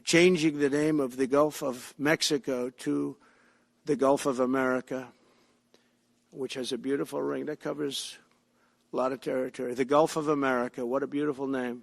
changing the name of the Gulf of Mexico to the Gulf of America, which has a beautiful ring that covers a lot of territory. The Gulf of America, what a beautiful name.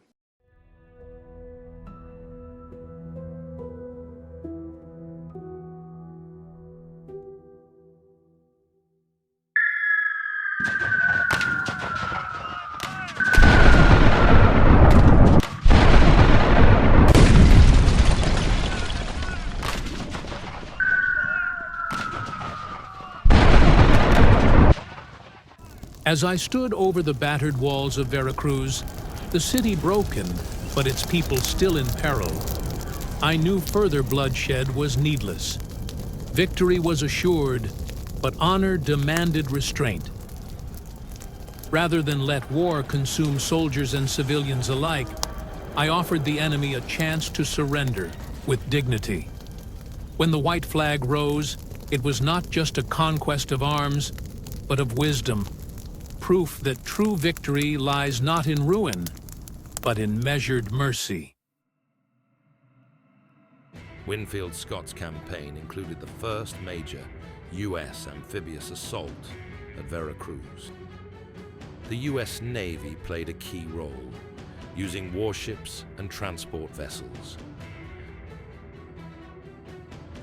As I stood over the battered walls of Veracruz, the city broken, but its people still in peril, I knew further bloodshed was needless. Victory was assured, but honor demanded restraint. Rather than let war consume soldiers and civilians alike, I offered the enemy a chance to surrender with dignity. When the white flag rose, it was not just a conquest of arms, but of wisdom. Proof that true victory lies not in ruin, but in measured mercy. Winfield Scott's campaign included the first major U.S. amphibious assault at Veracruz. The U.S. Navy played a key role, using warships and transport vessels.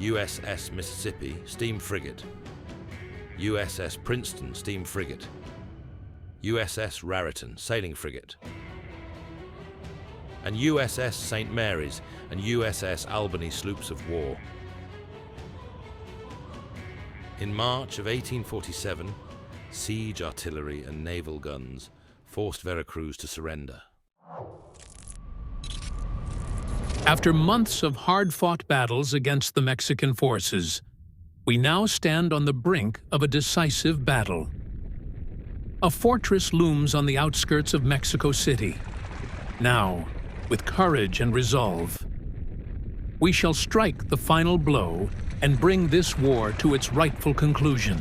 USS Mississippi, steam frigate. USS Princeton, steam frigate. USS Raritan, sailing frigate, and USS St. Mary's and USS Albany sloops of war. In March of 1847, siege artillery and naval guns forced Veracruz to surrender. After months of hard-fought battles against the Mexican forces, we now stand on the brink of a decisive battle. A fortress looms on the outskirts of Mexico City. Now, with courage and resolve, we shall strike the final blow and bring this war to its rightful conclusion.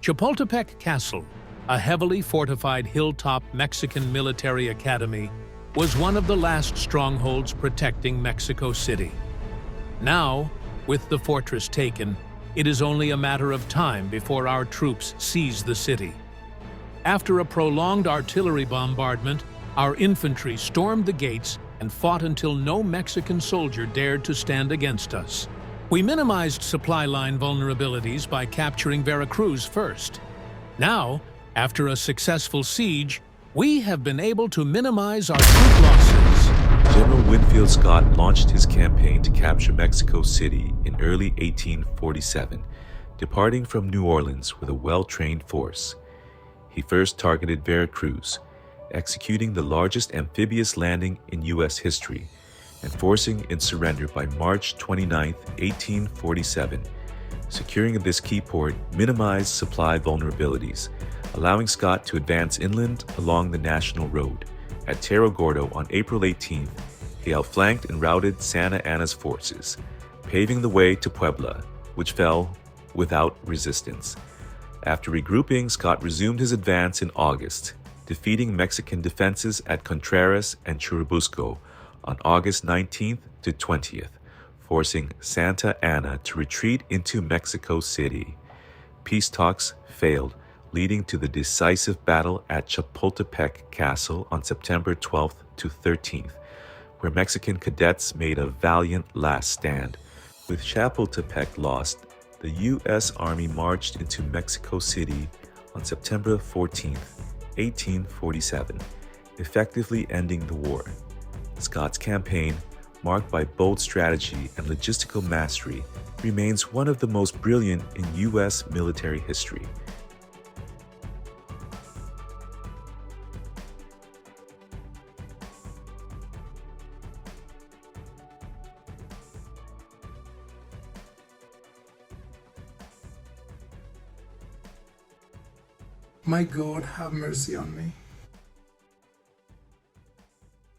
Chapultepec Castle, a heavily fortified hilltop Mexican military academy, was one of the last strongholds protecting Mexico City. Now, with the fortress taken, it is only a matter of time before our troops seize the city. After a prolonged artillery bombardment, our infantry stormed the gates and fought until no Mexican soldier dared to stand against us. We minimized supply line vulnerabilities by capturing Veracruz first. Now, after a successful siege, we have been able to minimize our troop losses. General Winfield Scott launched his campaign to capture Mexico City in early 1847, departing from New Orleans with a well-trained force. He first targeted Veracruz, executing the largest amphibious landing in U.S. history, and forcing its surrender by March 29, 1847. Securing this key port minimized supply vulnerabilities, allowing Scott to advance inland along the National Road. At Cerro Gordo on April 18th, he outflanked and routed Santa Anna's forces, paving the way to Puebla, which fell without resistance. After regrouping, Scott resumed his advance in August, defeating Mexican defenses at Contreras and Churubusco on August 19th to 20th, forcing Santa Anna to retreat into Mexico City. Peace talks failed, leading to the decisive battle at Chapultepec Castle on September 12th to 13th, where Mexican cadets made a valiant last stand. With Chapultepec lost, the U.S. Army marched into Mexico City on September 14th, 1847, effectively ending the war. Scott's campaign, marked by bold strategy and logistical mastery, remains one of the most brilliant in U.S. military history. My God, have mercy on me.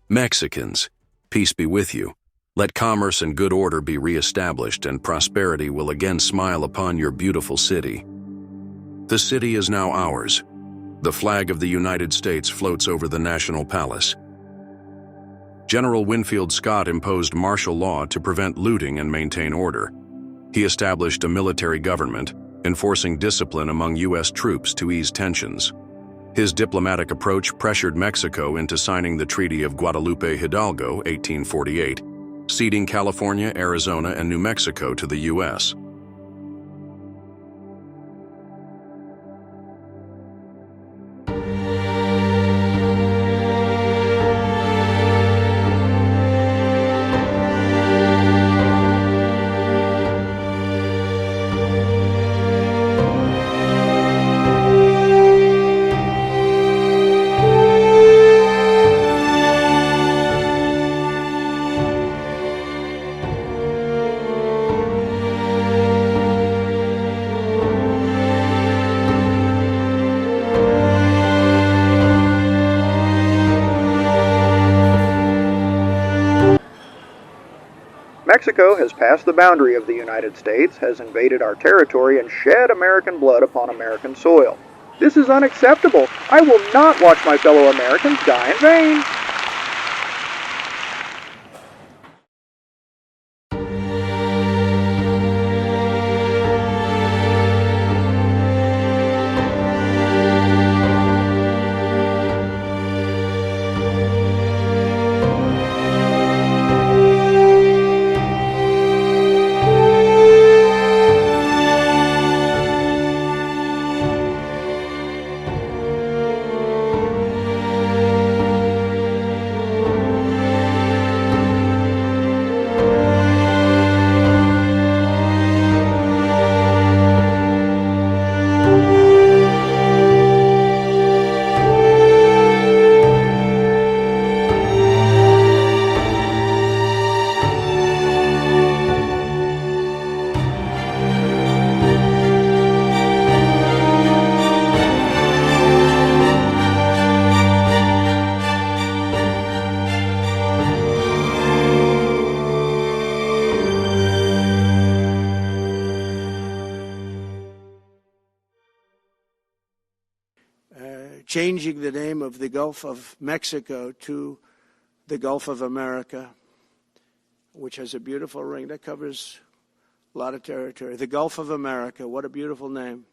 Mexicans, peace be with you. Let commerce and good order be reestablished, and prosperity will again smile upon your beautiful city. The city is now ours. The flag of the United States floats over the National Palace. General Winfield Scott imposed martial law to prevent looting and maintain order. He established a military government, enforcing discipline among U.S. troops to ease tensions. His diplomatic approach pressured Mexico into signing the Treaty of Guadalupe Hidalgo, 1848, ceding California, Arizona, and New Mexico to the U.S. Mexico has passed the boundary of the United States, has invaded our territory, and shed American blood upon American soil. This is unacceptable. I will not watch my fellow Americans die in vain. Changing the name of the Gulf of Mexico to the Gulf of America, which has a beautiful ring that covers a lot of territory. The Gulf of America, what a beautiful name.